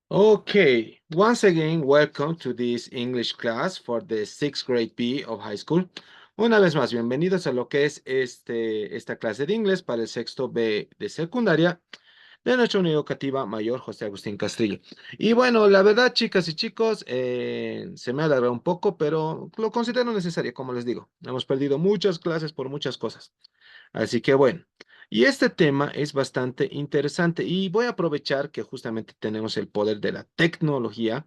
Okay, once again, welcome to this English class for the sixth grade B of high school. Una vez más, bienvenidos a lo que es esta clase de inglés para el sexto B de secundaria de nuestra unidad educativa mayor José Agustín Castrillo. Y bueno, la verdad, chicas y chicos, se me ha alargado un poco, pero lo considero necesario, como les digo. Hemos perdido muchas clases por muchas cosas. Así que bueno, y este tema es bastante interesante y voy a aprovechar que justamente tenemos el poder de la tecnología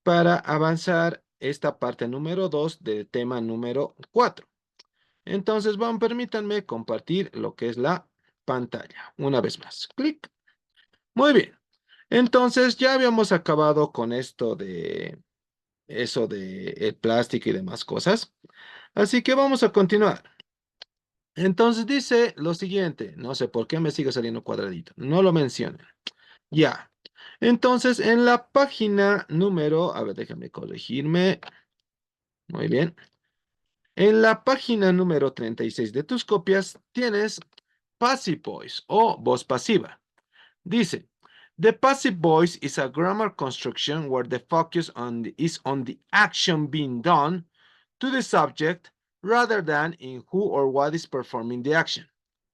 para avanzar esta parte número 2 del tema número 4. Entonces, permítanme compartir lo que es la pantalla. Una vez más, clic. Muy bien. Entonces, ya habíamos acabado con esto de eso de el plástico y demás cosas. Así que vamos a continuar. Entonces dice lo siguiente, no sé por qué me sigue saliendo cuadradito, no lo mencionen. Ya. Entonces en la página número, a ver, déjame corregirme. Muy bien. En la página número 36 de tus copias tienes passive voice o voz pasiva. Dice, the passive voice is a grammar construction where the focus is on the action being done to the subject rather than in who or what is performing the action.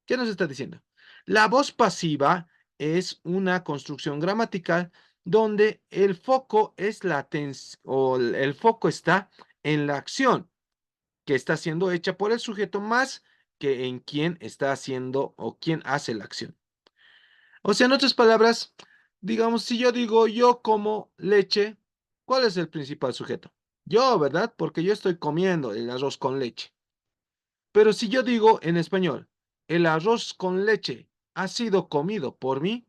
¿Qué nos está diciendo? La voz pasiva es una construcción gramatical donde el foco es la atención o el foco está en la acción que está siendo hecha por el sujeto más que en quién está haciendo o quién hace la acción. O sea, en otras palabras, digamos, si yo digo yo como leche, ¿cuál es el principal sujeto? Yo, ¿verdad? Porque yo estoy comiendo el arroz con leche. Pero si yo digo en español, el arroz con leche ha sido comido por mí,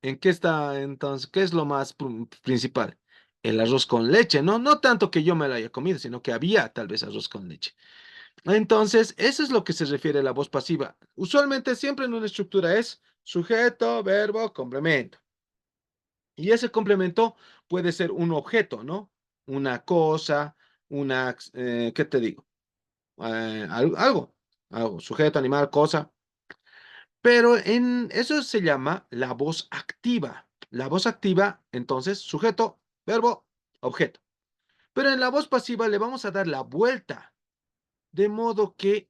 ¿en qué está entonces? ¿Qué es lo más principal? El arroz con leche, ¿no? No tanto que yo me lo haya comido, sino que había tal vez arroz con leche. Entonces, eso es lo que se refiere a la voz pasiva. Usualmente siempre en una estructura es sujeto, verbo, complemento. Y ese complemento puede ser un objeto, ¿no? Una cosa, ¿qué te digo? Algo, sujeto, animal, cosa. Pero en eso se llama la voz activa. La voz activa, entonces, sujeto, verbo, objeto. Pero en la voz pasiva le vamos a dar la vuelta, de modo que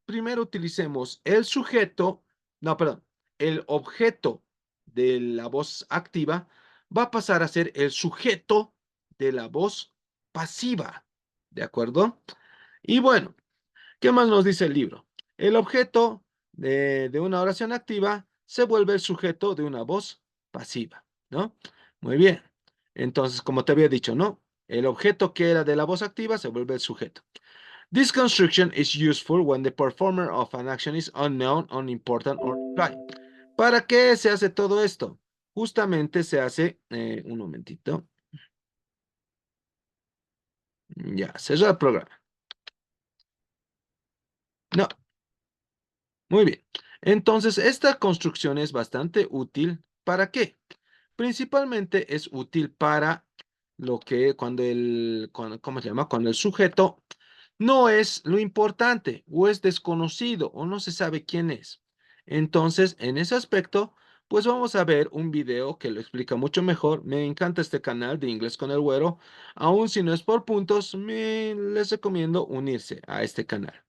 primero utilicemos el sujeto, no, perdón, el objeto de la voz activa va a pasar a ser el sujeto de la voz pasiva. ¿De acuerdo? Y bueno, ¿qué más nos dice el libro? El objeto de una oración activa se vuelve el sujeto de una voz pasiva, ¿no? Muy bien. Entonces, como te había dicho, ¿no? El objeto que era de la voz activa se vuelve el sujeto. This construction is useful when the performer of an action is unknown, unimportant or implying. ¿Para qué se hace todo esto? Justamente se hace, un momentito. Ya, cerrar el programa. No, muy bien. Entonces, esta construcción es bastante útil. ¿Para qué? Principalmente es útil para lo que ¿cómo se llama? Cuando el sujeto no es lo importante o es desconocido o no se sabe quién es. Entonces, en ese aspecto, pues vamos a ver un video que lo explica mucho mejor. Me encanta este canal de Inglés con el Güero. Aún si no es por puntos, les recomiendo unirse a este canal.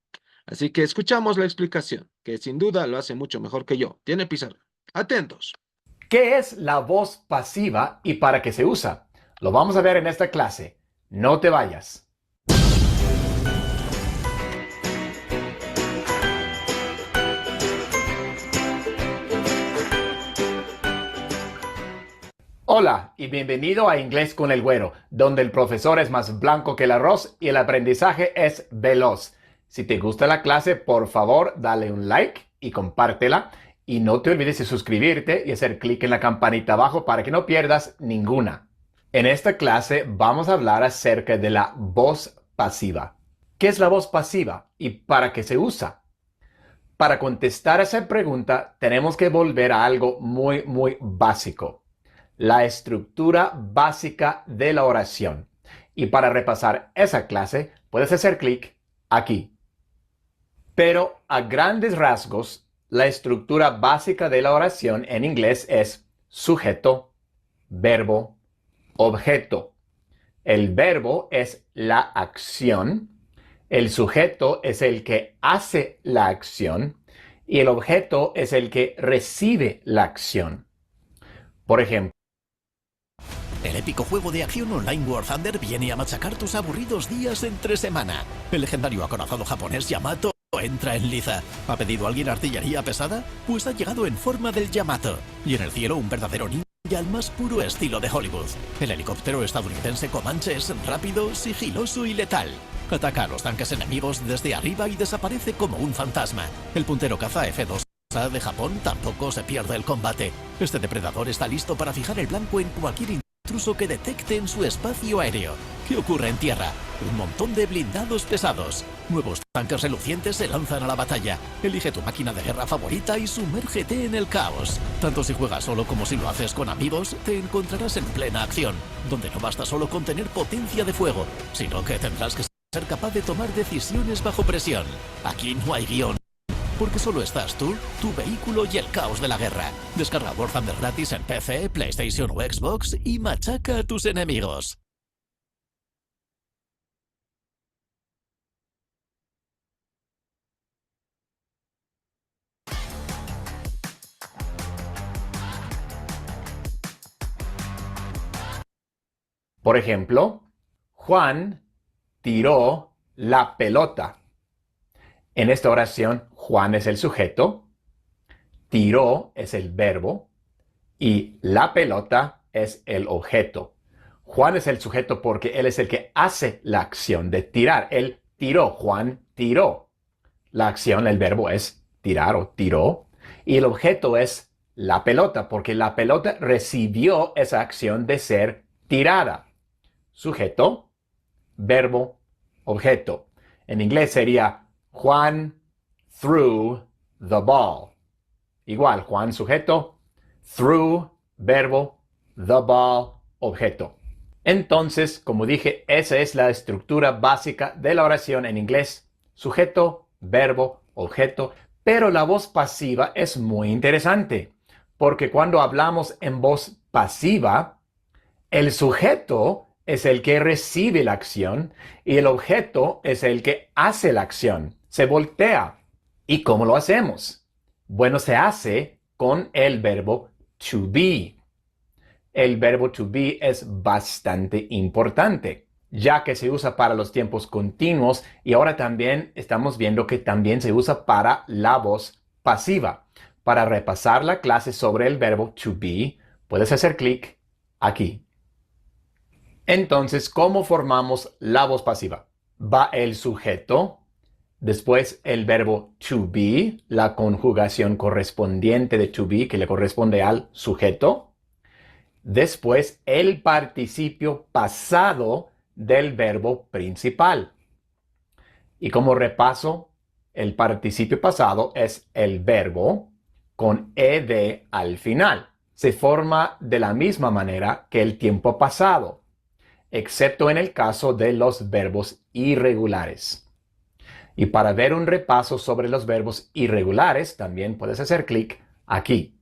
Así que escuchamos la explicación, que sin duda lo hace mucho mejor que yo. Tiene pizarra. Atentos. ¿Qué es la voz pasiva y para qué se usa? Lo vamos a ver en esta clase. No te vayas. Hola y bienvenido a Inglés con el Güero, donde el profesor es más blanco que el arroz y el aprendizaje es veloz. Si te gusta la clase, por favor, dale un like y compártela. Y no te olvides de suscribirte y hacer clic en la campanita abajo para que no pierdas ninguna. En esta clase vamos a hablar acerca de la voz pasiva. ¿Qué es la voz pasiva y para qué se usa? Para contestar esa pregunta tenemos que volver a algo muy básico. La estructura básica de la oración. Y para repasar esa clase puedes hacer clic aquí. Pero a grandes rasgos, la estructura básica de la oración en inglés es sujeto, verbo, objeto. El verbo es la acción, el sujeto es el que hace la acción y el objeto es el que recibe la acción. Por ejemplo, el épico juego de acción online War Thunder viene a machacar tus aburridos días entre semana. El legendario acorazado japonés Yamato entra en liza. ¿Ha pedido alguien artillería pesada? Pues ha llegado en forma del Yamato. Y en el cielo un verdadero ninja al más puro estilo de Hollywood. El helicóptero estadounidense Comanche es rápido, sigiloso y letal. Ataca a los tanques enemigos desde arriba y desaparece como un fantasma. El puntero caza F-2 de Japón tampoco se pierde el combate. Este depredador está listo para fijar el blanco en cualquier intruso que detecte en su espacio aéreo. ¿Qué ocurre en tierra? Un montón de blindados pesados. Nuevos tanques relucientes se lanzan a la batalla. Elige tu máquina de guerra favorita y sumérgete en el caos. Tanto si juegas solo como si lo haces con amigos, te encontrarás en plena acción, donde no basta solo con tener potencia de fuego, sino que tendrás que ser capaz de tomar decisiones bajo presión. Aquí no hay guión, porque solo estás tú, tu vehículo y el caos de la guerra. Descarga War Thunder gratis en PC, PlayStation o Xbox y machaca a tus enemigos. Por ejemplo, Juan tiró la pelota. En esta oración, Juan es el sujeto, tiró es el verbo y la pelota es el objeto. Juan es el sujeto porque él es el que hace la acción de tirar. Él tiró, Juan tiró. La acción, el verbo es tirar o tiró. Y el objeto es la pelota porque la pelota recibió esa acción de ser tirada. Sujeto, verbo, objeto. En inglés sería Juan threw the ball. Igual, Juan sujeto, threw verbo, the ball objeto. Entonces, como dije, esa es la estructura básica de la oración en inglés. Sujeto, verbo, objeto. Pero la voz pasiva es muy interesante, porque cuando hablamos en voz pasiva, el sujeto es el que recibe la acción y el objeto es el que hace la acción. Se voltea. ¿Y cómo lo hacemos? Bueno, se hace con el verbo to be. El verbo to be es bastante importante, ya que se usa para los tiempos continuos y ahora también estamos viendo que también se usa para la voz pasiva. Para repasar la clase sobre el verbo to be, puedes hacer clic aquí. Entonces, ¿cómo formamos la voz pasiva? Va el sujeto, después el verbo to be, la conjugación correspondiente de to be que le corresponde al sujeto. Después el participio pasado del verbo principal. Y como repaso, el participio pasado es el verbo con ed al final. Se forma de la misma manera que el tiempo pasado, excepto en el caso de los verbos irregulares. Y para ver un repaso sobre los verbos irregulares, también puedes hacer clic aquí.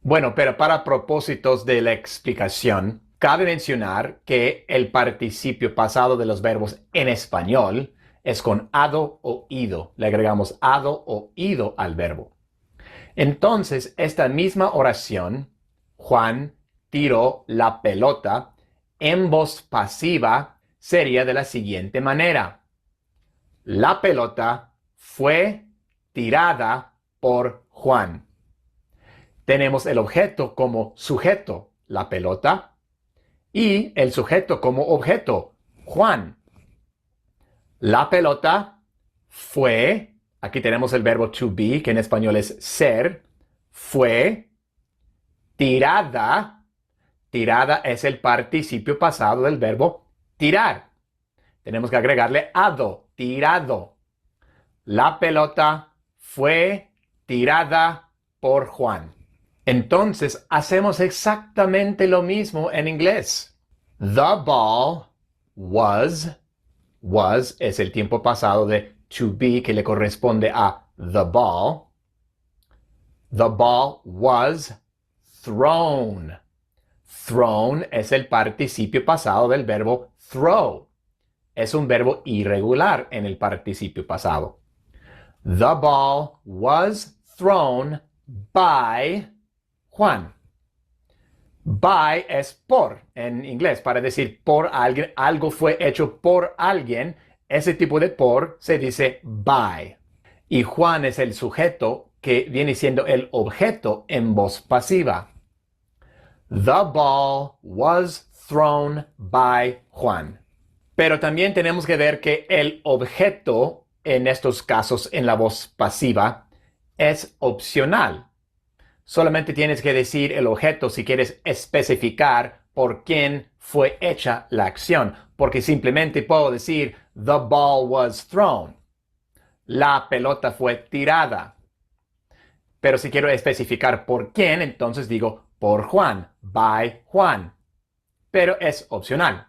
Bueno, pero para propósitos de la explicación, cabe mencionar que el participio pasado de los verbos en español es con ado o ido. Le agregamos ado o ido al verbo. Entonces, esta misma oración, Juan tiró la pelota, en voz pasiva sería de la siguiente manera. La pelota fue tirada por Juan. Tenemos el objeto como sujeto, la pelota, y el sujeto como objeto, Juan. La pelota fue, aquí tenemos el verbo to be, que en español es ser, fue tirada. Tirada es el participio pasado del verbo tirar. Tenemos que agregarle ado, tirado. La pelota fue tirada por Juan. Entonces, hacemos exactamente lo mismo en inglés. The ball was es el tiempo pasado de to be que le corresponde a the ball. The ball was thrown. Thrown es el participio pasado del verbo throw. Es un verbo irregular en el participio pasado. The ball was thrown by Juan. By es por en inglés, para decir por alguien, algo fue hecho por alguien. Ese tipo de por se dice by. Y Juan es el sujeto que viene siendo el objeto en voz pasiva. The ball was thrown by Juan. Pero también tenemos que ver que el objeto en estos casos en la voz pasiva es opcional. Solamente tienes que decir el objeto si quieres especificar por quién fue hecha la acción, porque simplemente puedo decir the ball was thrown. La pelota fue tirada. Pero si quiero especificar por quién, entonces digo por Juan, by Juan. Pero es opcional.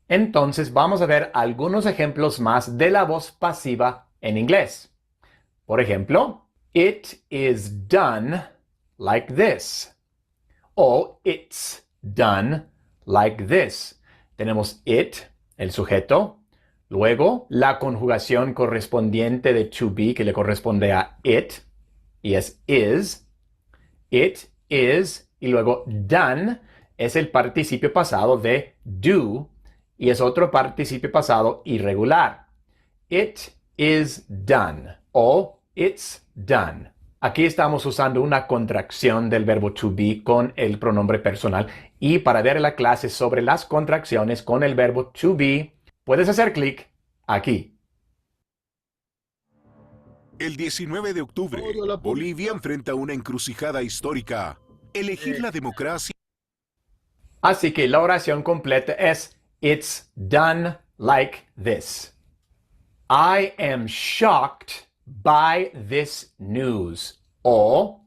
Entonces vamos a ver algunos ejemplos más de la voz pasiva en inglés. Por ejemplo, it is done like this. O it's done like this. Tenemos it, el sujeto. Luego, la conjugación correspondiente de to be que le corresponde a it. Y es is. It is. Y luego done es el participio pasado de do. Y es otro participio pasado irregular. It is done. O it's done. Aquí estamos usando una contracción del verbo to be con el pronombre personal. Y para ver la clase sobre las contracciones con el verbo to be, puedes hacer clic aquí. El 19 de octubre, Bolivia enfrenta una encrucijada histórica. Elegir la democracia. Así que la oración completa es It's done like this. I am shocked by this news. O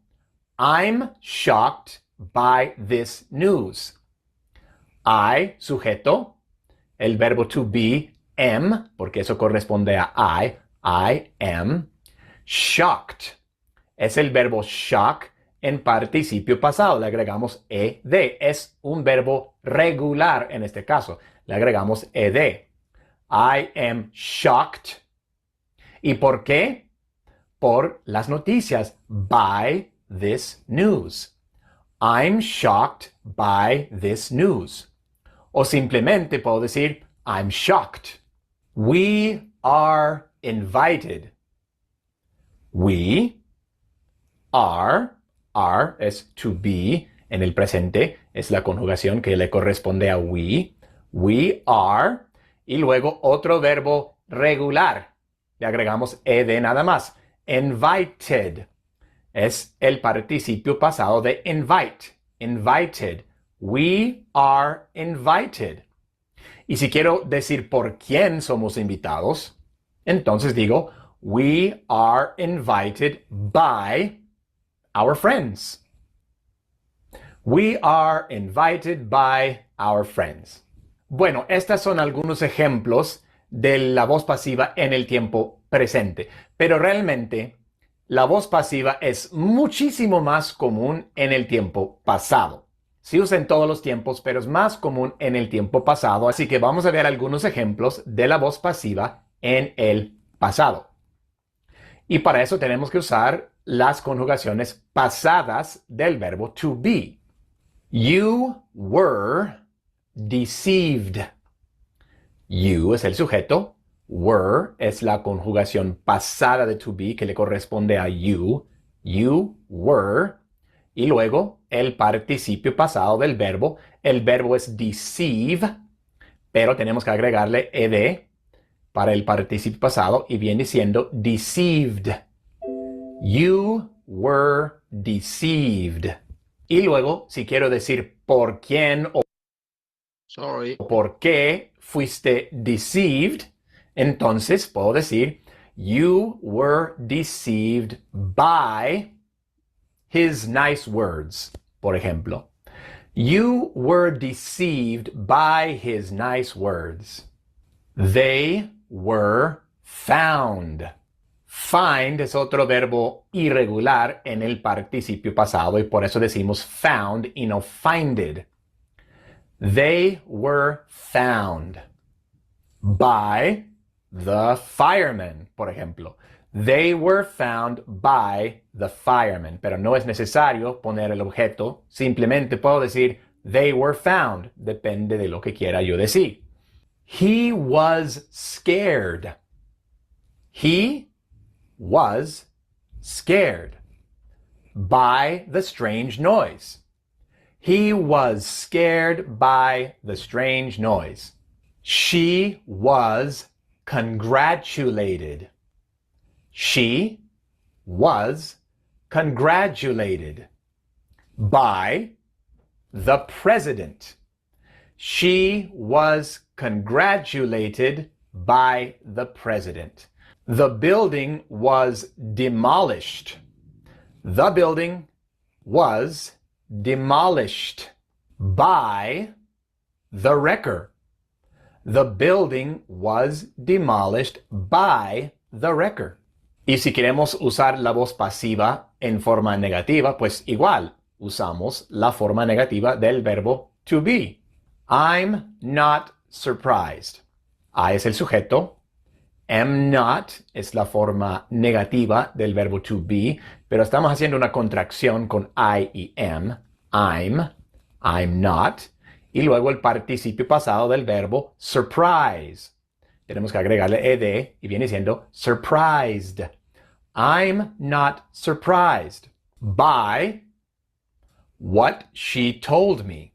I'm shocked by this news. I, sujeto, el verbo to be, am, porque eso corresponde a I am. Shocked es el verbo shock en participio pasado. Le agregamos ed. Es un verbo regular en este caso. Le agregamos ed. I am shocked. ¿Y por qué? Por las noticias. By this news. I'm shocked by this news. O simplemente puedo decir I'm shocked. We are invited. We are es to be en el presente, es la conjugación que le corresponde a we. We are. Y luego otro verbo regular. Le agregamos ed nada más. Invited. Es el participio pasado de invite. Invited. We are invited. Y si quiero decir por quién somos invitados, entonces digo we are invited by our friends. We are invited by our friends. Bueno, estos son algunos ejemplos de la voz pasiva en el tiempo presente. Pero realmente, la voz pasiva es muchísimo más común en el tiempo pasado. Se usa en todos los tiempos, pero es más común en el tiempo pasado. Así que vamos a ver algunos ejemplos de la voz pasiva en el pasado. Y para eso tenemos que usar las conjugaciones pasadas del verbo to be. You were deceived. You es el sujeto. Were es la conjugación pasada de to be que le corresponde a you. You were. Y luego el participio pasado del verbo. El verbo es deceive, pero tenemos que agregarle ed para el participio pasado y viene siendo deceived. You were deceived. Y luego, si quiero decir por quién o por qué fuiste deceived, entonces puedo decir you were deceived by his nice words, por ejemplo. You were deceived by his nice words. They were found. Find es otro verbo irregular en el participio pasado y por eso decimos found y no finded. They were found by the firemen, por ejemplo. They were found by the firemen, pero no es necesario poner el objeto, simplemente puedo decir they were found, depende de lo que quiera yo decir. He was scared. He was scared by the strange noise. He was scared by the strange noise. She was congratulated. She was congratulated by the president. She was congratulated by the president. The building was demolished. The building was demolished by the wrecker. The building was demolished by the wrecker. Y si queremos usar la voz pasiva en forma negativa, pues igual usamos la forma negativa del verbo to be. I'm not surprised. I es el sujeto. Am not es la forma negativa del verbo to be, pero estamos haciendo una contracción con I y am. I'm not. Y luego el participio pasado del verbo surprise. Tenemos que agregarle ed y viene siendo surprised. I'm not surprised by what she told me.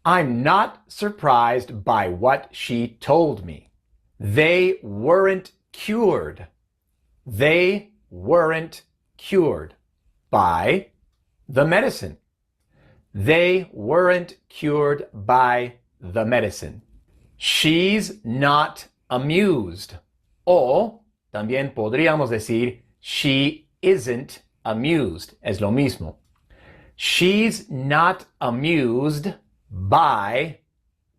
I'm not surprised by what she told me. They weren't cured. They weren't cured by the medicine. They weren't cured by the medicine. She's not amused. O también podríamos decir she isn't amused. Es lo mismo. She's not amused by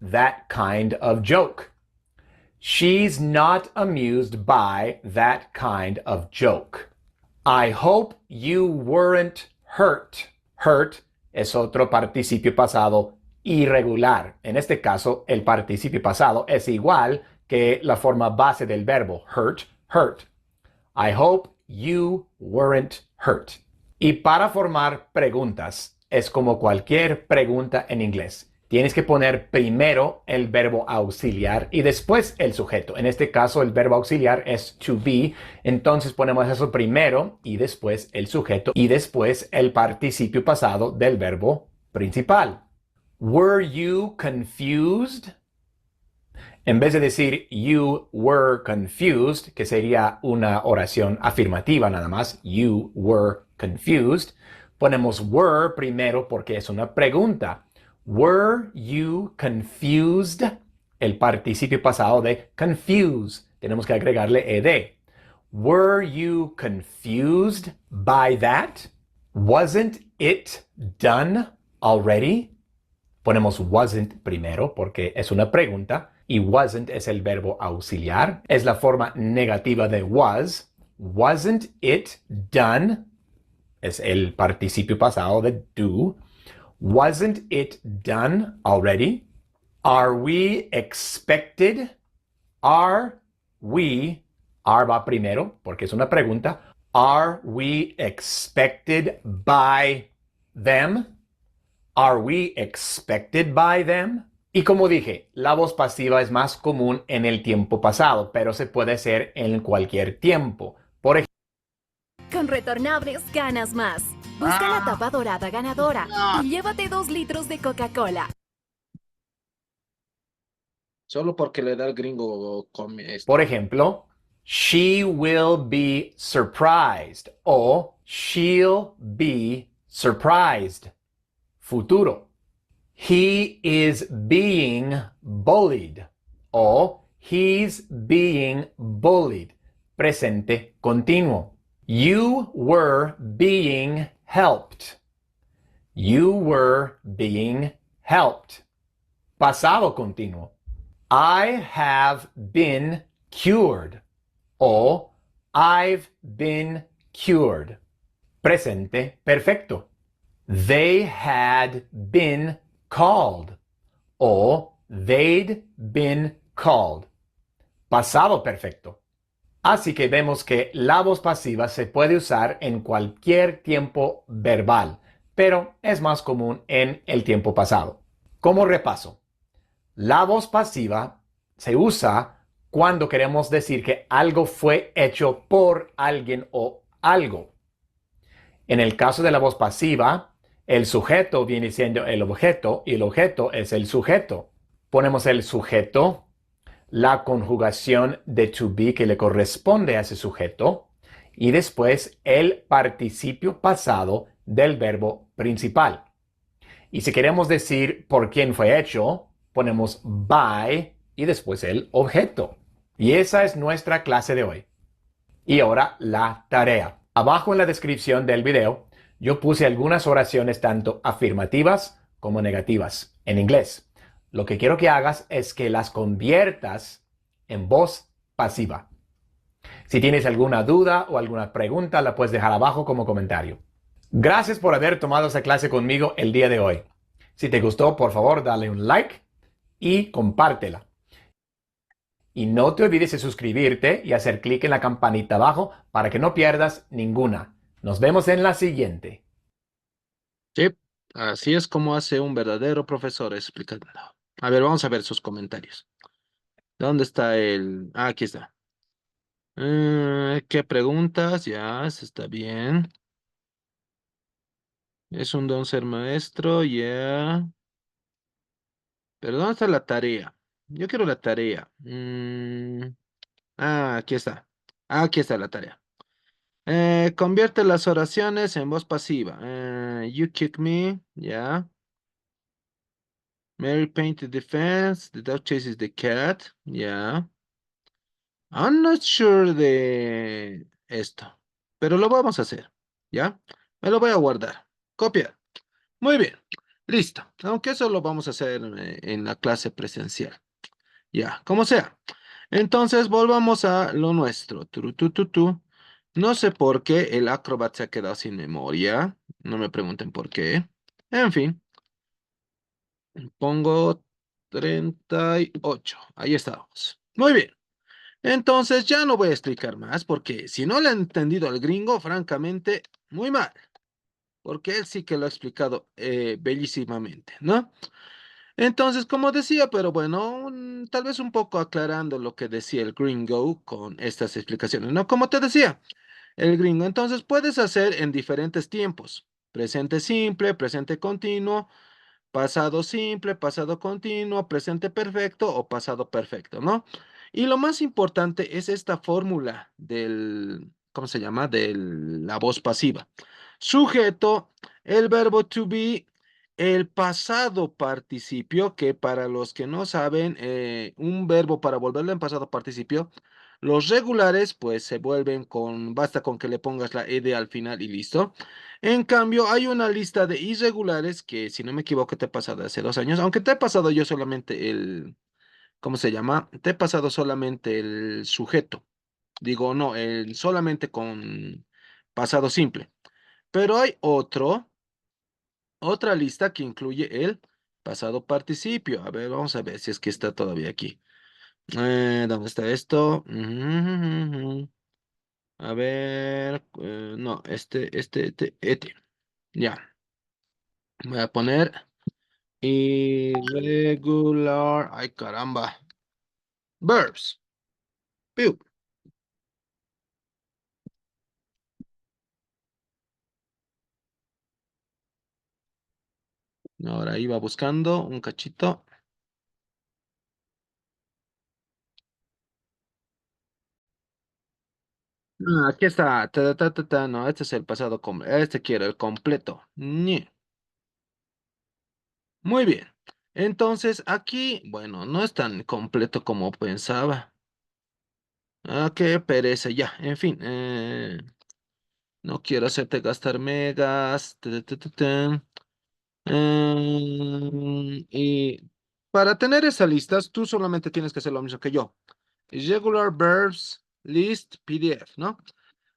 that kind of joke. She's not amused by that kind of joke. I hope you weren't hurt. Hurt es otro participio pasado irregular. En este caso, el participio pasado es igual que la forma base del verbo hurt, hurt. I hope you weren't hurt. Y para formar preguntas, es como cualquier pregunta en inglés. Tienes que poner primero el verbo auxiliar y después el sujeto. En este caso, el verbo auxiliar es to be. Entonces ponemos eso primero y después el sujeto y después el participio pasado del verbo principal. Were you confused? En vez de decir you were confused, que sería una oración afirmativa nada más, you were confused, ponemos were primero porque es una pregunta. Were you confused? El participio pasado de confuse. Tenemos que agregarle ed. Were you confused by that? Wasn't it done already? Ponemos wasn't primero porque es una pregunta y wasn't es el verbo auxiliar. Es la forma negativa de was. Wasn't it done? Es el participio pasado de do. Wasn't it done already? Are we expected? Are va primero porque es una pregunta. Are we expected by them? Are we expected by them? Y como dije, la voz pasiva es más común en el tiempo pasado, pero se puede hacer en cualquier tiempo. Por ejemplo, con Retornables ganas más. Busca la tapa dorada ganadora y llévate 2 litros de Coca-Cola. Solo porque le da el gringo por ejemplo, she will be surprised o she'll be surprised. Futuro. He is being bullied o he's being bullied. Presente continuo. You were being helped. You were being helped. Pasado continuo. I have been cured o I've been cured. Presente perfecto. They had been called. O they'd been called. Pasado perfecto. Así que vemos que la voz pasiva se puede usar en cualquier tiempo verbal, pero es más común en el tiempo pasado. Como repaso, la voz pasiva se usa cuando queremos decir que algo fue hecho por alguien o algo. En el caso de la voz pasiva, el sujeto viene siendo el objeto y el objeto es el sujeto. Ponemos el sujeto, la conjugación de to be que le corresponde a ese sujeto y después el participio pasado del verbo principal. Y si queremos decir por quién fue hecho, ponemos by y después el objeto. Y esa es nuestra clase de hoy. Y ahora la tarea. Abajo en la descripción del video, yo puse algunas oraciones tanto afirmativas como negativas en inglés. Lo que quiero que hagas es que las conviertas en voz pasiva. Si tienes alguna duda o alguna pregunta, la puedes dejar abajo como comentario. Gracias por haber tomado esta clase conmigo el día de hoy. Si te gustó, por favor, dale un like y compártela. Y no te olvides de suscribirte y hacer clic en la campanita abajo para que no pierdas ninguna. Nos vemos en la siguiente. Sí, así es como hace un verdadero profesor explicando. A ver, vamos a ver sus comentarios. ¿Dónde está el...? Ah, aquí está. ¿Qué preguntas? Ya, eso está bien. Es un don ser maestro, ya. Pero ¿dónde está la tarea? Yo quiero la tarea. Aquí está. Aquí está la tarea. Convierte las oraciones en voz pasiva. You kick me, ya. Mary painted the fence. The dog chases the cat, ya. I'm not sure de esto, pero lo vamos a hacer, ¿ya? Me lo voy a guardar. Copiar. Muy bien. Listo. Aunque eso lo vamos a hacer en la clase presencial. Ya, como sea. Entonces, volvamos a lo nuestro. Turu, tu, tu, tu. No sé por qué el Acrobat se ha quedado sin memoria. No me pregunten por qué. En fin, pongo 38. Ahí estamos. Muy bien. Entonces, ya no voy a explicar más porque si no le ha entendido al gringo, francamente, muy mal. Porque él sí que lo ha explicado bellísimamente, ¿no? Entonces, como decía, pero bueno, tal vez un poco aclarando lo que decía el gringo con estas explicaciones, ¿no? Como te decía, el gringo, entonces puedes hacer en diferentes tiempos, presente simple, presente continuo, pasado simple, pasado continuo, presente perfecto o pasado perfecto, ¿no? Y lo más importante es esta fórmula del, ¿cómo se llama? De la voz pasiva. Sujeto, el verbo to be, el pasado participio, que para los que no saben, un verbo para volverlo en pasado participio, los regulares pues se vuelven con, basta con que le pongas la ed al final y listo. En cambio, hay una lista de irregulares que, si no me equivoco, te he pasado hace 2 años, aunque te he pasado yo solamente el, ¿cómo se llama? Te he pasado solamente el sujeto. Digo, no, el solamente con pasado simple. Pero hay otra lista que incluye el pasado participio. A ver, vamos a ver si es que está todavía aquí. ¿Dónde está esto? A ver, no, este. Ya, voy a poner irregular. Ay, caramba. Verbs. Piu. Ahora iba buscando un cachito. Aquí está. No, este es el pasado completo. Este quiero, el completo. Ñe. Muy bien. Entonces, aquí, bueno, no es tan completo como pensaba. Qué pereza, ya. En fin. No quiero hacerte gastar megas. Y para tener esa lista, tú solamente tienes que hacer lo mismo que yo. Irregular verbs, list, PDF, ¿no?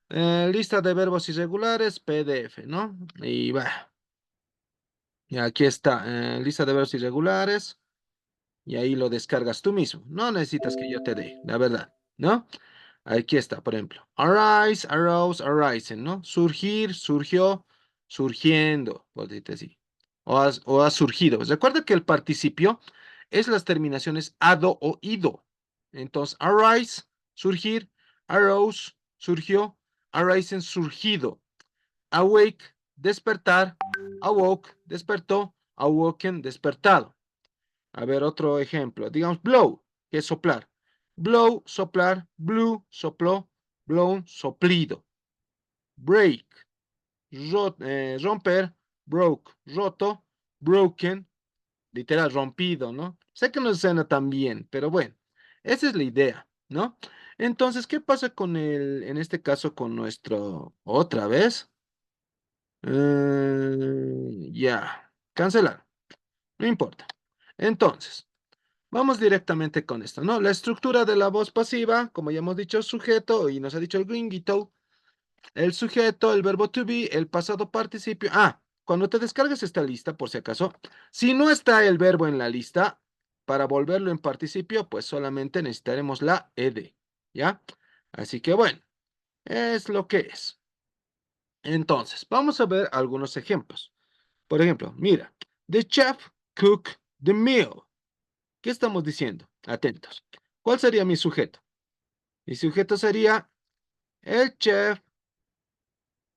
Lista de verbos irregulares, PDF, ¿no? Y va. Y aquí está, lista de verbos irregulares. Y ahí lo descargas tú mismo. No necesitas que yo te dé, la verdad, ¿no? Aquí está, por ejemplo. Arise, arose, arisen, ¿no? Surgir, surgió, surgiendo, por decirte así. O ha surgido. Recuerda que el participio es las terminaciones ado o ido. Entonces, arise, surgir, arose, surgió, arisen, surgido. Awake, despertar, awoke, despertó, awoken, despertado. A ver, otro ejemplo. Digamos, blow, que es soplar. Blow, soplar, blew, sopló, blown, soplido. Break, romper, broke, roto, broken, literal, rompido, ¿no? Sé que no suena tan bien, pero bueno, esa es la idea, ¿no? Entonces, ¿qué pasa con en este caso, con nuestro, otra vez? Ya, cancelar, no importa. Entonces, vamos directamente con esto, ¿no? La estructura de la voz pasiva, como ya hemos dicho, sujeto, y nos ha dicho el gringuito, el sujeto, el verbo to be, el pasado participio. Ah, cuando te descargues esta lista, por si acaso, si no está el verbo en la lista, para volverlo en participio, pues solamente necesitaremos la ed, ¿ya? Así que bueno, es lo que es. Entonces, vamos a ver algunos ejemplos. Por ejemplo, mira, the chef cooked the meal. ¿Qué estamos diciendo? Atentos. ¿Cuál sería mi sujeto? Mi sujeto sería el chef,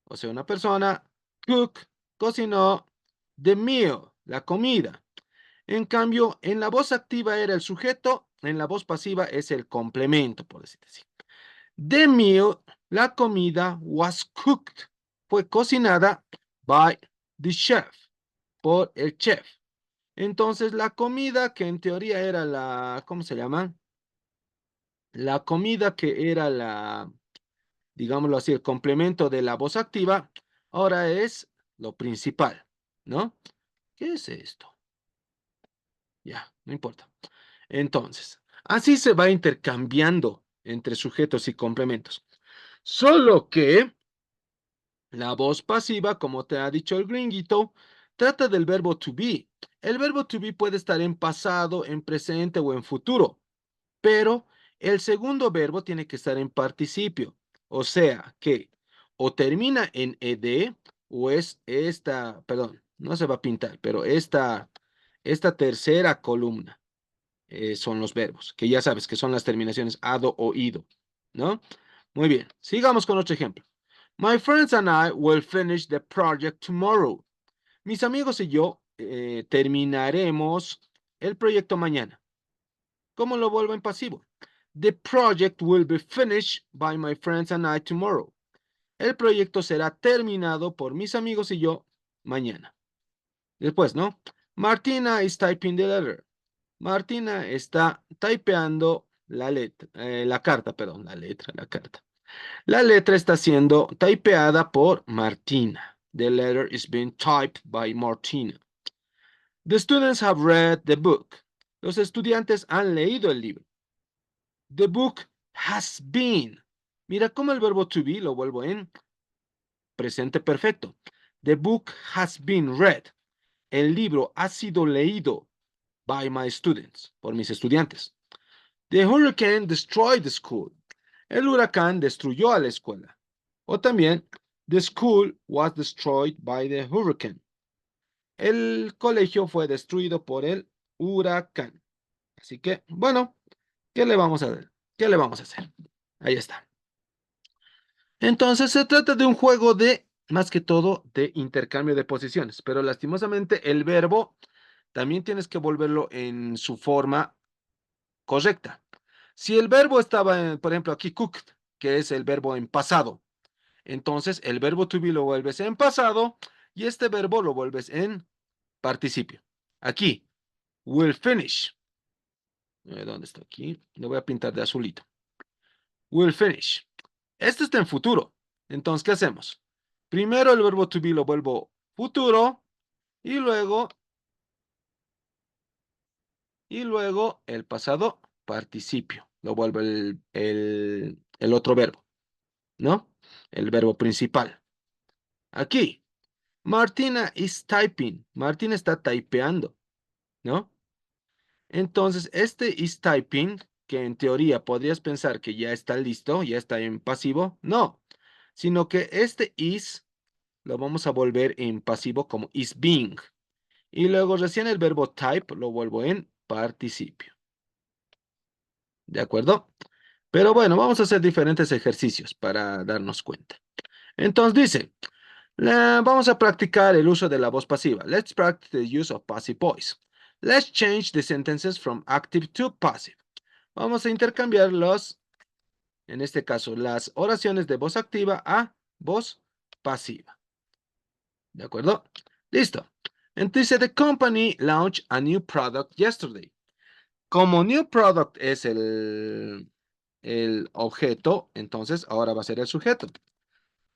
o sea, una persona, cook, cocinó, the meal, la comida. En cambio, en la voz activa era el sujeto, en la voz pasiva es el complemento, por decirlo así. The meal, la comida, was cooked, fue cocinada by the chef, por el chef. Entonces, la comida que en teoría era la, ¿cómo se llama? La comida que era la, digámoslo así, el complemento de la voz activa, ahora es lo principal, ¿no? ¿Qué es esto? Ya, no importa. Entonces, así se va intercambiando entre sujetos y complementos. Solo que la voz pasiva, como te ha dicho el gringuito, trata del verbo to be. El verbo to be puede estar en pasado, en presente o en futuro. Pero el segundo verbo tiene que estar en participio. O sea que o termina en ed o es esta, perdón, no se va a pintar, pero esta tercera columna son los verbos, que ya sabes que son las terminaciones ado o ido, ¿no? Muy bien, sigamos con otro ejemplo. My friends and I will finish the project tomorrow. Mis amigos y yo terminaremos el proyecto mañana. ¿Cómo lo vuelvo en pasivo? The project will be finished by my friends and I tomorrow. El proyecto será terminado por mis amigos y yo mañana. Después, ¿no? Martina is typing the letter. Martina está typeando la letra, la carta, perdón, la carta. La letra está siendo typeada por Martina. The letter is being typed by Martina. The students have read the book. Los estudiantes han leído el libro. The book has been. Mira cómo el verbo to be lo vuelvo en presente perfecto. The book has been read. El libro ha sido leído by my students, por mis estudiantes. The hurricane destroyed the school. El huracán destruyó a la escuela. O también, the school was destroyed by the hurricane. El colegio fue destruido por el huracán. Así que, bueno, ¿qué le vamos a hacer? ¿Qué le vamos a hacer? Ahí está. Entonces se trata de un juego de, más que todo, de intercambio de posiciones, pero lastimosamente el verbo también tienes que volverlo en su forma correcta. Si el verbo estaba, por ejemplo, aquí cooked, que es el verbo en pasado, entonces el verbo to be lo vuelves en pasado y este verbo lo vuelves en participio. Aquí, will finish. ¿Dónde está aquí? Lo voy a pintar de azulito. Will finish. Esto está en futuro. Entonces, ¿qué hacemos? Primero el verbo to be lo vuelvo futuro y luego el pasado participio. Lo vuelvo el otro verbo, ¿no? El verbo principal. Aquí, Martina is typing. Martina está typeando, ¿no? Entonces, este is typing, que en teoría podrías pensar que ya está listo, ya está en pasivo, no, sino que este is lo vamos a volver en pasivo como is being. Y luego recién el verbo type lo vuelvo en participio. ¿De acuerdo? Pero bueno, vamos a hacer diferentes ejercicios para darnos cuenta. Entonces dice, vamos a practicar el uso de la voz pasiva. Let's practice the use of passive voice. Let's change the sentences from active to passive. Vamos a intercambiar en este caso, las oraciones de voz activa a voz pasiva. ¿De acuerdo? Listo. Entonces, the company launched a new product yesterday. Como new product es el objeto, entonces ahora va a ser el sujeto.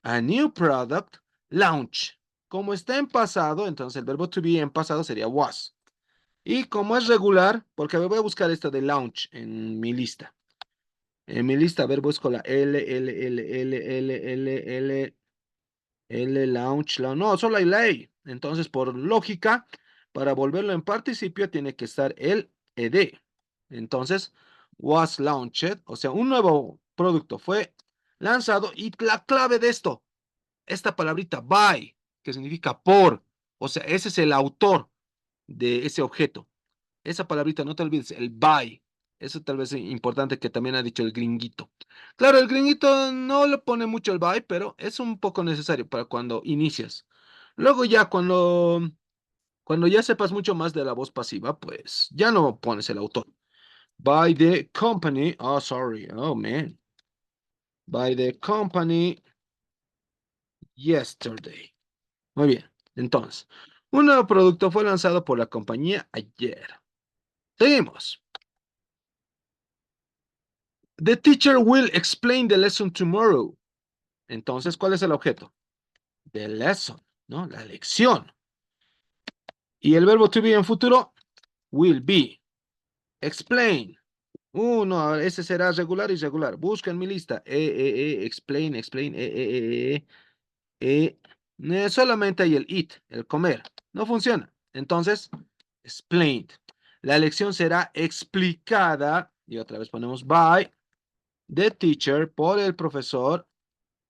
A new product launch. Como está en pasado, entonces el verbo to be en pasado sería was. Y como es regular, porque voy a buscar esto de launch en mi lista. En mi lista, a ver, busco la launch, no, solo hay ley. Entonces, por lógica, para volverlo en participio, tiene que estar el ed. Entonces, was launched, o sea, un nuevo producto fue lanzado. Y la clave de esto, esta palabrita by, que significa por, o sea, ese es el autor de ese objeto. Esa palabrita, no te olvides, el by. Eso tal vez es importante que también ha dicho el gringuito. Claro, el gringuito no le pone mucho el by, pero es un poco necesario para cuando inicias. Luego ya cuando ya sepas mucho más de la voz pasiva, pues ya no pones el autor. By the company, oh sorry, oh man. By the company yesterday. Muy bien, entonces, un nuevo producto fue lanzado por la compañía ayer. Seguimos. The teacher will explain the lesson tomorrow. Entonces, ¿cuál es el objeto? The lesson, ¿no? La lección. Y el verbo to be en futuro, will be. Explain. No, ese será regular y irregular. Busca en mi lista. Explain, explain, solamente hay el eat, el comer. No funciona. Entonces, explained. La lección será explicada, y otra vez ponemos by the teacher, por el profesor,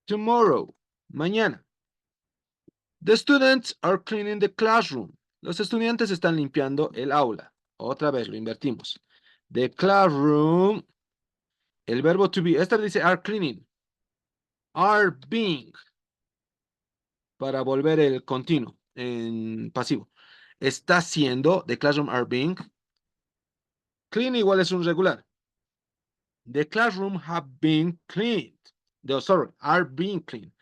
tomorrow, mañana. The students are cleaning the classroom. Los estudiantes están limpiando el aula. Otra vez lo invertimos. The classroom, el verbo to be. Esta dice are cleaning. Are being. Para volver el continuo en pasivo. Está haciendo, the classroom are being. Clean igual es un regular. The classroom have been cleaned. Are being cleaned.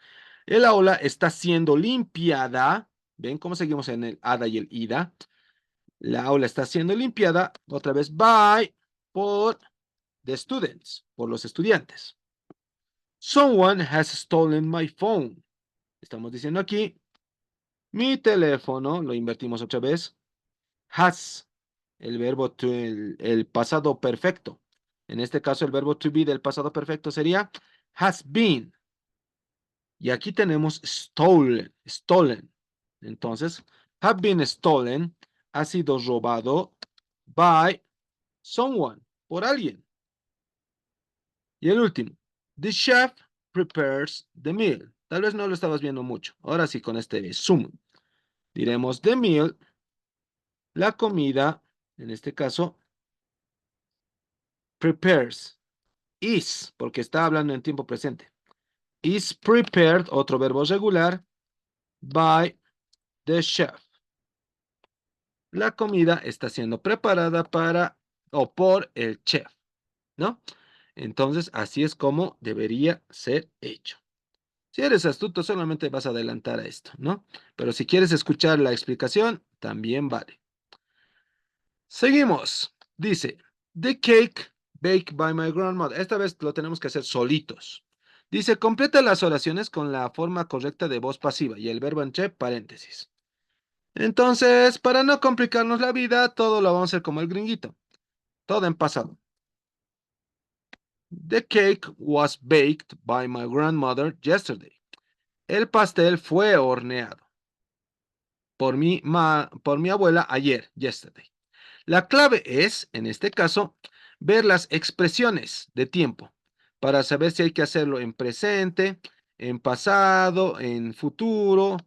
El aula está siendo limpiada. ¿Ven cómo seguimos en el ada y el ida? La aula está siendo limpiada, otra vez, por the students, por los estudiantes. Someone has stolen my phone. Estamos diciendo aquí, mi teléfono, lo invertimos otra vez, has, el verbo el pasado perfecto. En este caso, el verbo to be del pasado perfecto sería has been. Y aquí tenemos stolen. Entonces, have been stolen, ha sido robado by someone, por alguien. Y el último, the chef prepares the meal. Tal vez no lo estabas viendo mucho. Ahora sí, con este zoom. Diremos the meal, la comida, en este caso, prepares, is, porque está hablando en tiempo presente. Is prepared, otro verbo regular, by the chef. La comida está siendo preparada por el chef, ¿no? Entonces, así es como debería ser hecho. Si eres astuto, solamente vas a adelantar a esto, ¿no? Pero si quieres escuchar la explicación, también vale. Seguimos. Dice, the cake baked by my grandmother. Esta vez lo tenemos que hacer solitos. Dice, completa las oraciones con la forma correcta de voz pasiva y el verbo entre paréntesis. Entonces, para no complicarnos la vida, todo lo vamos a hacer como el gringuito. Todo en pasado. The cake was baked by my grandmother yesterday. El pastel fue horneado por mi abuela ayer, yesterday. La clave es, en este caso, ver las expresiones de tiempo para saber si hay que hacerlo en presente, en pasado, en futuro,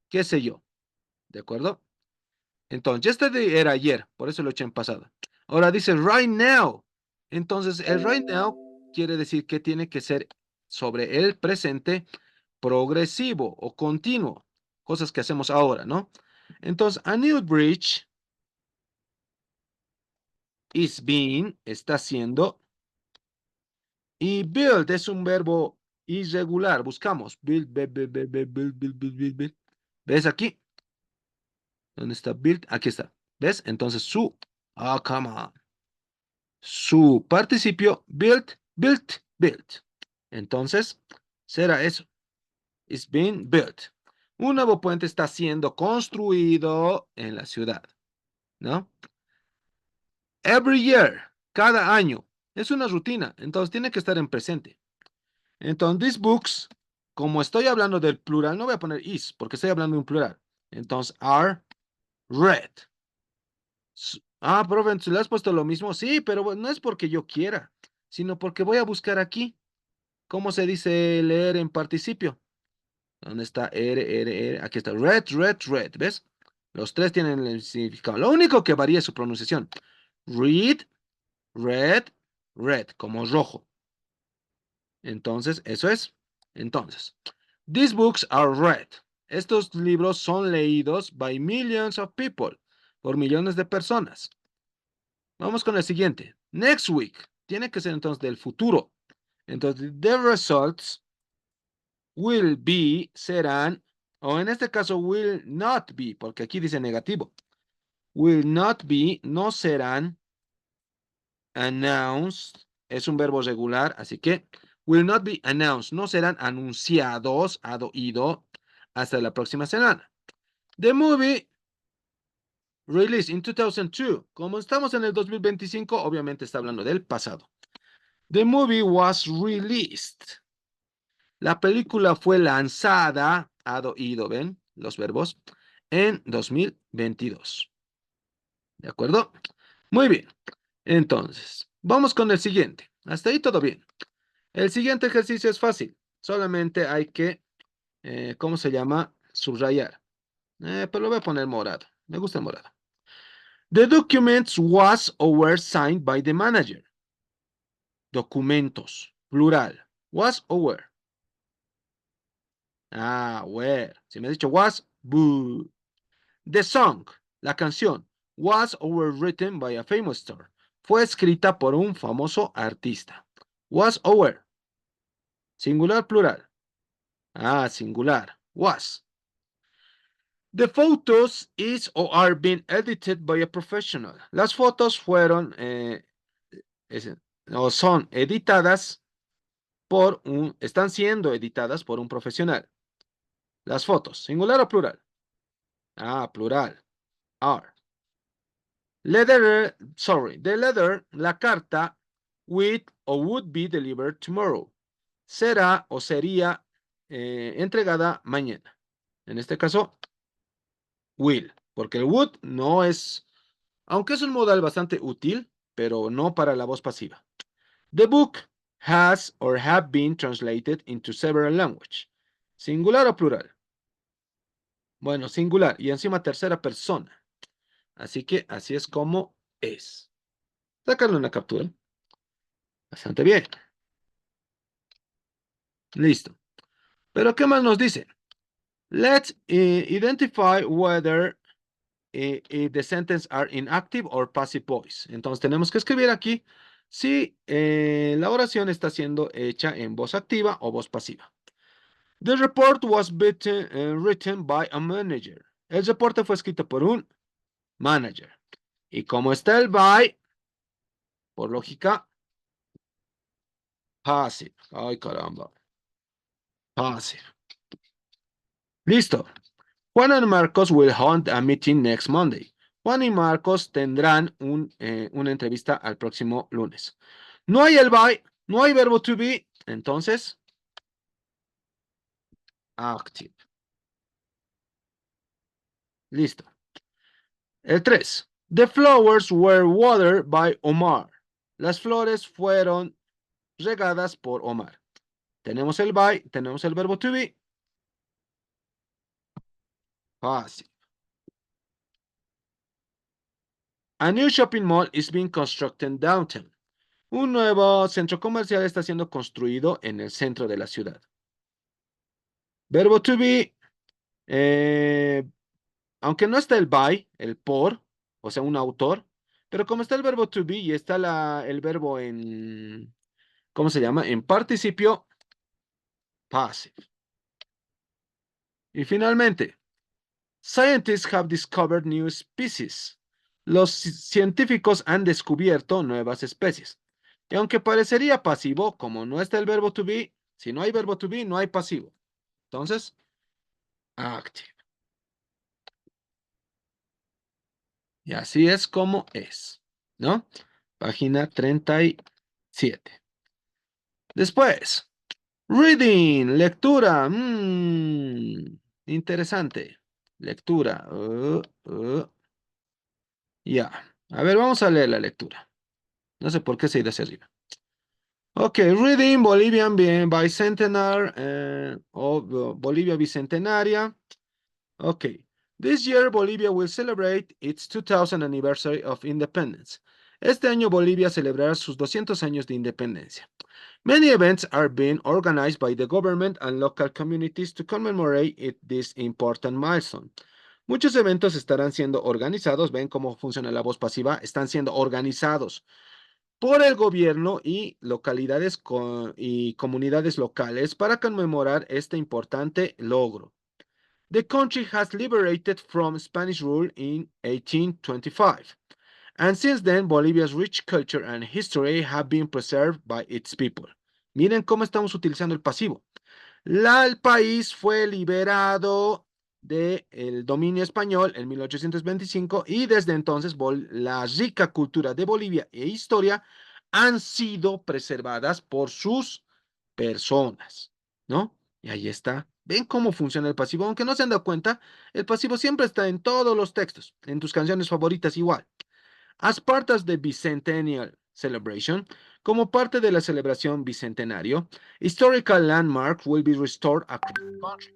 qué sé yo. ¿De acuerdo? Entonces, yesterday era ayer, por eso lo eché en pasado. Ahora dice right now. Entonces, el right now quiere decir que tiene que ser sobre el presente progresivo o continuo. Cosas que hacemos ahora, ¿no? Entonces, a new bridge is being, está siendo. Y build es un verbo irregular. Buscamos. Build, build, build, build, build, build, build, build, build, build. ¿Ves aquí? ¿Dónde está build? Aquí está. ¿Ves? Entonces su. Ah, come on. Su participio build, built, built. Entonces, será eso. It's being built. Un nuevo puente está siendo construido en la ciudad, ¿no? Every year, cada año. Es una rutina, entonces tiene que estar en presente. Entonces, these books, como estoy hablando del plural, no voy a poner is, porque estoy hablando de un plural. Entonces, are read. Profe, ¿le has puesto lo mismo? Sí, pero bueno, no es porque yo quiera, sino porque voy a buscar aquí. ¿Cómo se dice leer en participio? ¿Dónde está R? Aquí está. Read, read, read. ¿Ves? Los tres tienen el significado. Lo único que varía es su pronunciación. Read, read, red, como rojo. Entonces, eso es. Entonces, these books are read. Estos libros son leídos by millions of people. Por millones de personas. Vamos con el siguiente. Next week. Tiene que ser entonces del futuro. Entonces, the results will be, serán, o en este caso will not be, porque aquí dice negativo. Will not be, no serán, announced, es un verbo regular, así que will not be announced, no serán anunciados, oído, hasta la próxima semana. The movie released in 2002, como estamos en el 2025, obviamente está hablando del pasado. The movie was released. La película fue lanzada, oído, ¿ven? Los verbos, en 2022. ¿De acuerdo? Muy bien. Entonces, vamos con el siguiente. Hasta ahí todo bien. El siguiente ejercicio es fácil. Solamente hay que, ¿cómo se llama? Subrayar. Pero lo voy a poner morado. Me gusta el morado. The documents was or were signed by the manager. Documentos, plural. Was or were. Were. Si me has dicho was, boo. The song, la canción, was or were written by a famous star. Fue escrita por un famoso artista. Was or were. Singular, plural. Singular. Was. The photos is or are being edited by a professional. Las fotos fueron o son editadas están siendo editadas por un profesional. Las fotos, singular o plural. Plural. Are. The letter, la carta, with or would be delivered tomorrow. Será o sería entregada mañana. En este caso, will, porque el would no es, aunque es un modal bastante útil, pero no para la voz pasiva. The book has or have been translated into several languages. ¿Singular o plural? Bueno, singular y encima tercera persona. Así que así es como es. Sacarle una captura. Bastante bien. Listo. Pero ¿qué más nos dice? Let's identify whether the sentence are in active or passive voice. Entonces tenemos que escribir aquí si la oración está siendo hecha en voz activa o voz pasiva. The report was written by a manager. El reporte fue escrito por un manager. Y como está el by, por lógica, passive. Ay, caramba. Passive. Listo. Juan and Marcos will hold a meeting next Monday. Juan y Marcos tendrán una entrevista al próximo lunes. No hay el by, No hay verbo to be, entonces, active. Listo. El 3. The flowers were watered by Omar. Las flores fueron regadas por Omar. Tenemos el by, tenemos el verbo to be. Fácil. A new shopping mall is being constructed downtown. Un nuevo centro comercial está siendo construido en el centro de la ciudad. Verbo to be, aunque no está el by, el por, o sea, un autor, pero como está el verbo to be y está el verbo en, ¿cómo se llama? En participio passive. Y finalmente, scientists have discovered new species. Los científicos han descubierto nuevas especies. Y aunque parecería pasivo, como no está el verbo to be, si no hay verbo to be, no hay pasivo. Entonces, active. Y así es como es, ¿no? Página 37. Después, reading, lectura. Interesante. Lectura. Ya. A ver, vamos a leer la lectura. No sé por qué se ha ido hacia arriba. Ok, reading Bolivian Bicentenar o Bolivia Bicentenaria. Okay. This year Bolivia will celebrate its 2000th anniversary of independence. Este año Bolivia celebrará sus 200 años de independencia. Many events are being organized by the government and local communities to commemorate this important milestone. Muchos eventos estarán siendo organizados, ven cómo funciona la voz pasiva, están siendo organizados por el gobierno y localidades y comunidades locales para conmemorar este importante logro. The country has liberated from Spanish rule in 1825, and since then Bolivia's rich culture and history have been preserved by its people. Miren cómo estamos utilizando el pasivo. El país fue liberado del dominio español en 1825 y desde entonces la rica cultura de Bolivia e historia han sido preservadas por sus personas, ¿no? Y ahí está. ¿Ven cómo funciona el pasivo? Aunque no se han dado cuenta, el pasivo siempre está en todos los textos, en tus canciones favoritas igual. As part of the bicentennial celebration, como parte de la celebración bicentenario, historical landmarks will be restored across the country.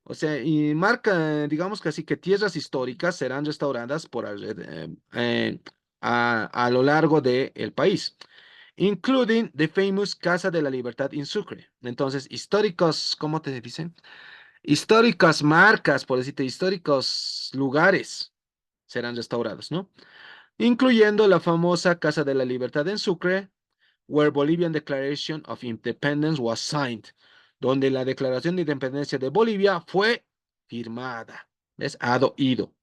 O sea, y marca, digamos que así que tierras históricas serán restauradas a lo largo del país, including the famous Casa de la Libertad in Sucre. Entonces, históricos, ¿cómo te dicen? Históricas marcas, por decirte, históricos lugares serán restaurados, ¿no? Incluyendo la famosa Casa de la Libertad en Sucre, where Bolivian Declaration of Independence was signed, donde la Declaración de Independencia de Bolivia fue firmada. ¿Ves? Ido.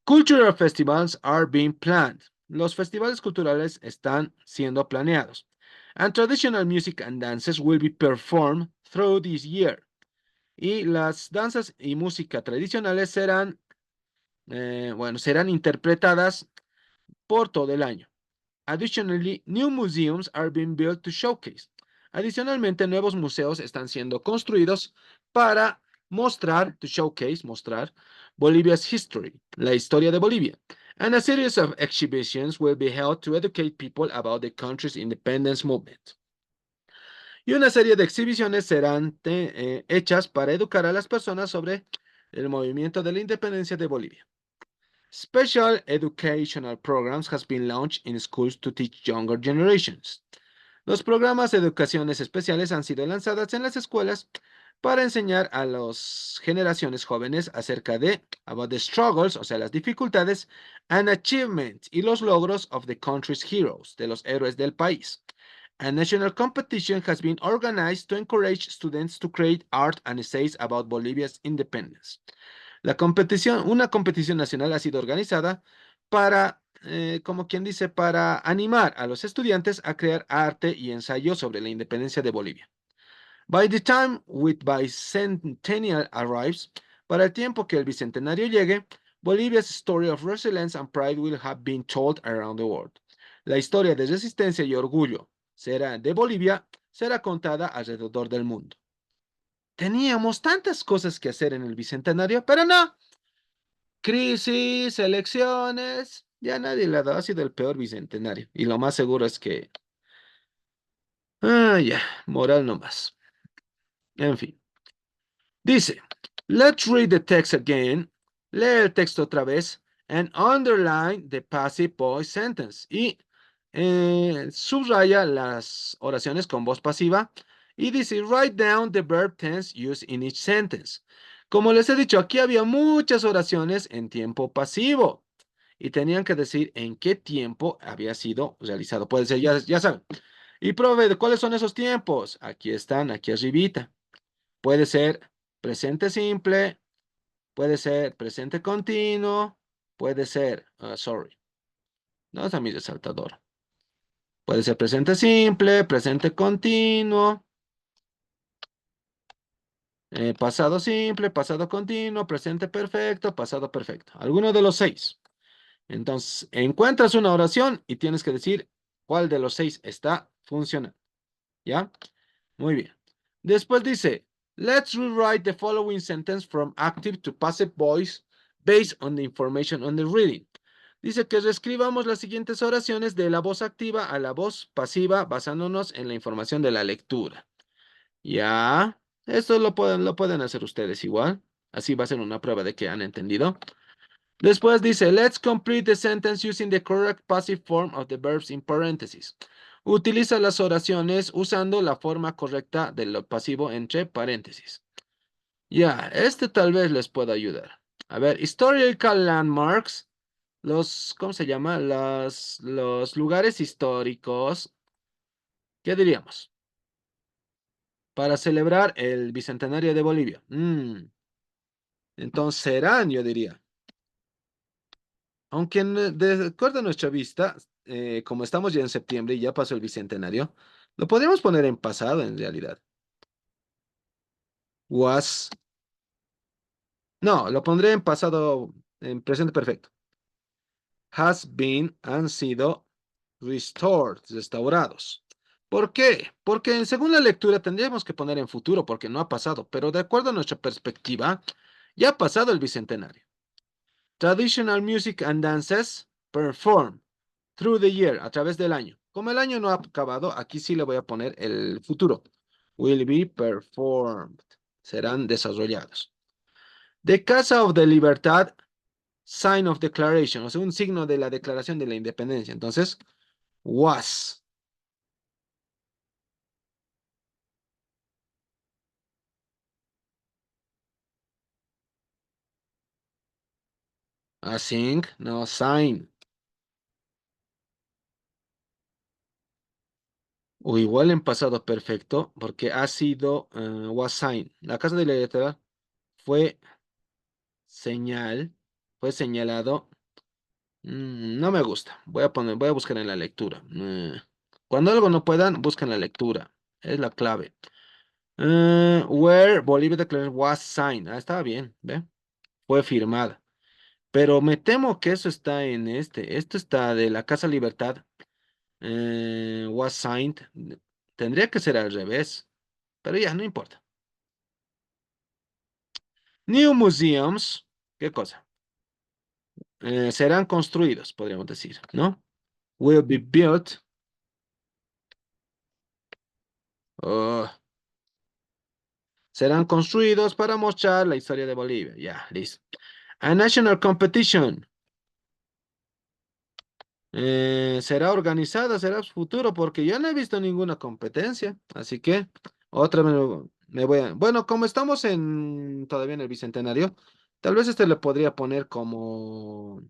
Cultural festivals are being planned. Los festivales culturales están siendo planeados. And traditional music and dances will be performed through this year. Y las danzas y música tradicionales serán interpretadas por todo el año. Additionally, new museums are being built to showcase. Adicionalmente, nuevos museos están siendo construidos para mostrar Bolivia's history, la historia de Bolivia. And a series of exhibitions will be held to educate people about the country's independence movement. Y una serie de exhibiciones serán hechas para educar a las personas sobre el movimiento de la independencia de Bolivia. Special educational programs has been launched in schools to teach younger generations. Los programas de educaciones especiales han sido lanzados en las escuelas para enseñar a las generaciones jóvenes acerca de about the struggles, o sea, las dificultades, and achievements y los logros of the country's heroes, de los héroes del país. A national competition has been organized to encourage students to create art and essays about Bolivia's independence. Una competición nacional ha sido organizada para, como quien dice, para animar a los estudiantes a crear arte y ensayos sobre la independencia de Bolivia. By the time bicentennial arrives, para el tiempo que el bicentenario llegue, Bolivia's story of resilience and pride will have been told around the world. La historia de resistencia y orgullo de Bolivia será contada alrededor del mundo. Teníamos tantas cosas que hacer en el Bicentenario, pero no. Crisis, elecciones, ya nadie le ha dado, ha sido el peor Bicentenario. Y lo más seguro es que, ya, moral nomás. En fin. Dice, let's read the text again. Lee el texto otra vez and underline the passive voice sentence. Y subraya las oraciones con voz pasiva. Y dice, write down the verb tense used in each sentence. Como les he dicho, aquí había muchas oraciones en tiempo pasivo. Y tenían que decir en qué tiempo había sido realizado. Puede ser, ya saben. Y pruebe, ¿cuáles son esos tiempos? Aquí están, aquí arribita. Puede ser presente simple, puede ser presente continuo, puede ser, sorry, no es a mi resaltador. Puede ser presente simple, presente continuo, pasado simple, pasado continuo, presente perfecto, pasado perfecto. Alguno de los 6. Entonces, encuentras una oración y tienes que decir cuál de los 6 está funcionando. ¿Ya? Muy bien. Después dice, let's rewrite the following sentence from active to passive voice based on the information on the reading. Dice que reescribamos las siguientes oraciones de la voz activa a la voz pasiva basándonos en la información de la lectura. Ya, esto lo pueden hacer ustedes igual. Así va a ser una prueba de que han entendido. Después dice, let's complete the sentence using the correct passive form of the verbs in parentheses. Utiliza las oraciones usando la forma correcta del pasivo entre paréntesis. Ya, este tal vez les pueda ayudar. A ver, historical landmarks, ¿cómo se llama? Los lugares históricos. ¿Qué diríamos? Para celebrar el Bicentenario de Bolivia. Entonces serán, yo diría. Aunque de acuerdo a nuestra vista, como estamos ya en septiembre y ya pasó el Bicentenario, lo podríamos poner en pasado en realidad. Was. No, lo pondré en pasado, en presente perfecto. Has been, han sido restored, restaurados. ¿Por qué? Porque según la lectura tendríamos que poner en futuro porque no ha pasado, pero de acuerdo a nuestra perspectiva, ya ha pasado el Bicentenario. Traditional music and dances performed through the year, a través del año. Como el año no ha acabado, aquí sí le voy a poner el futuro. Will be performed. Serán desarrollados. The Casa of the Libertad, sign of declaration, o sea, un signo de la declaración de la independencia. Entonces, was. A sign, no sign. O igual en pasado perfecto, porque ha sido, was sign. La Casa de la Libertad fue fue señalado. No me gusta. Voy a buscar en la lectura. Cuando algo no puedan, busquen la lectura. Es la clave. Where Bolivia Declared was signed. Ah, estaba bien, ¿ve? Fue firmada. Pero me temo que eso está en este. Esto está de la Casa Libertad. Was signed. Tendría que ser al revés. Pero ya, no importa. New museums. ¿Qué cosa? Serán construidos, podríamos decir, ¿no? Will be built. Oh, serán construidos para mostrar la historia de Bolivia. Ya, listo. A national competition. Será organizada, será futuro, porque yo no he visto ninguna competencia. Así que, otra me voy a... Bueno, como estamos todavía en el Bicentenario, tal vez este le podría poner como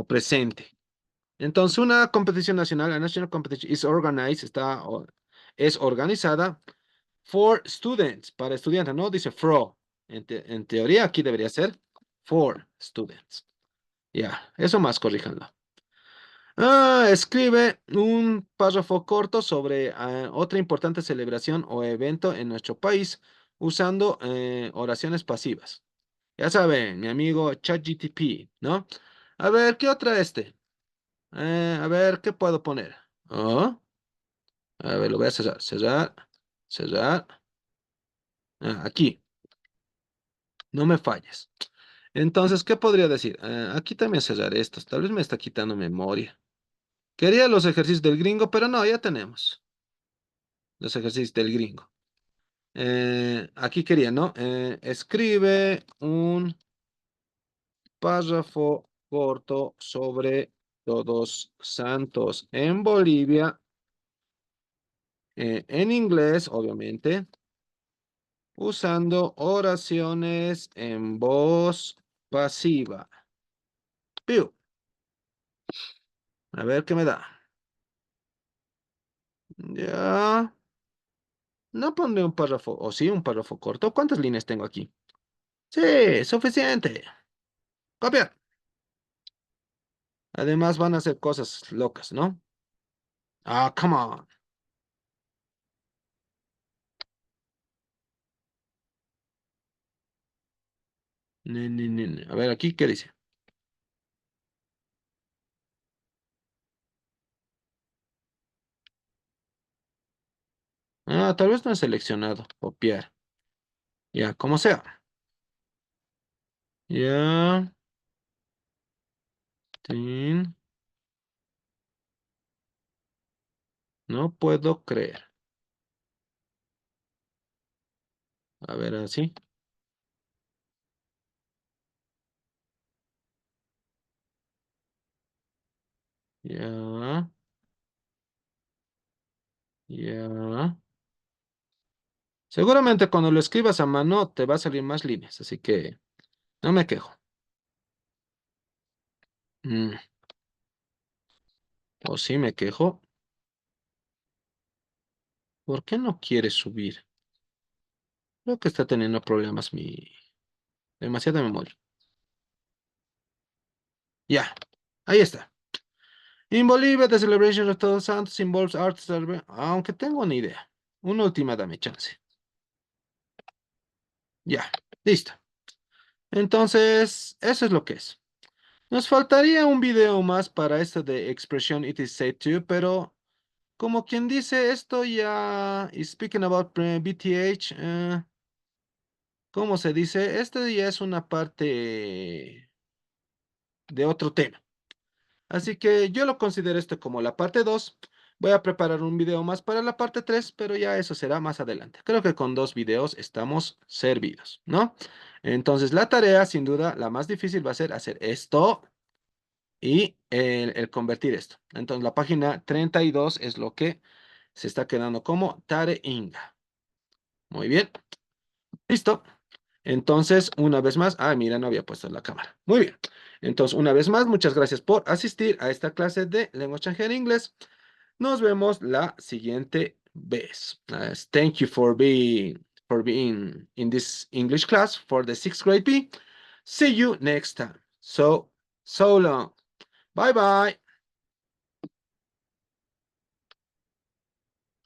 presente. Entonces, una competición nacional, a national competition is organized, es organizada for students, para estudiantes, no dice for. En teoría aquí debería ser for students. Ya, eso más, corríjanlo. Escribe un párrafo corto sobre otra importante celebración o evento en nuestro país usando oraciones pasivas. Ya saben, mi amigo ChatGTP, ¿no? A ver, ¿qué otra A ver, ¿qué puedo poner? Oh, a ver, lo voy a cerrar, cerrar, cerrar. Ah, aquí, no me falles. Entonces, ¿qué podría decir? Aquí también cerrar estos. Tal vez me está quitando memoria. Quería los ejercicios del gringo, pero no, ya tenemos los ejercicios del gringo. Aquí quería, ¿no? Escribe un párrafo corto sobre Todos Santos en Bolivia, en inglés, obviamente, usando oraciones en voz pasiva. Piu. A ver qué me da. Ya. No pondré un párrafo, o sí, un párrafo corto. ¿Cuántas líneas tengo aquí? Sí, suficiente. Copiar. Además van a hacer cosas locas, ¿no? Ah, come on. A ver, aquí, ¿qué dice? Ah, tal vez no he seleccionado. Copiar. Ya, como sea. Ya. Tin. No puedo creer. A ver, así. Ya. Ya. Seguramente cuando lo escribas a mano te va a salir más líneas, así que no me quejo. Mm, o sí me quejo. ¿Por qué no quiere subir? Creo que está teniendo problemas mi... Demasiada memoria. Ya. Ahí está. In Bolivia, the celebration of Todos Santos involves arts. Aunque tengo una idea. Una última, dame chance. Ya. Listo. Entonces, eso es lo que es. Nos faltaría un video más para esto de expresión it is said to, pero como quien dice esto ya, y speaking about BTH, ¿cómo se dice? Este ya es una parte de otro tema. Así que yo lo considero esto como la parte 2. Voy a preparar un video más para la parte 3, pero ya eso será más adelante. Creo que con 2 videos estamos servidos, ¿no? Entonces la tarea, sin duda, la más difícil va a ser hacer esto y el convertir esto. Entonces la página 32 es lo que se está quedando como tareinga. Muy bien. Listo. Entonces, una vez más, mira, no había puesto la cámara. Muy bien. Entonces, una vez más, muchas gracias por asistir a esta clase de lengua extranjera inglés. Nos vemos la siguiente vez. Thank you for being in this English class for the 6th grade B. See you next time. So long. Bye bye.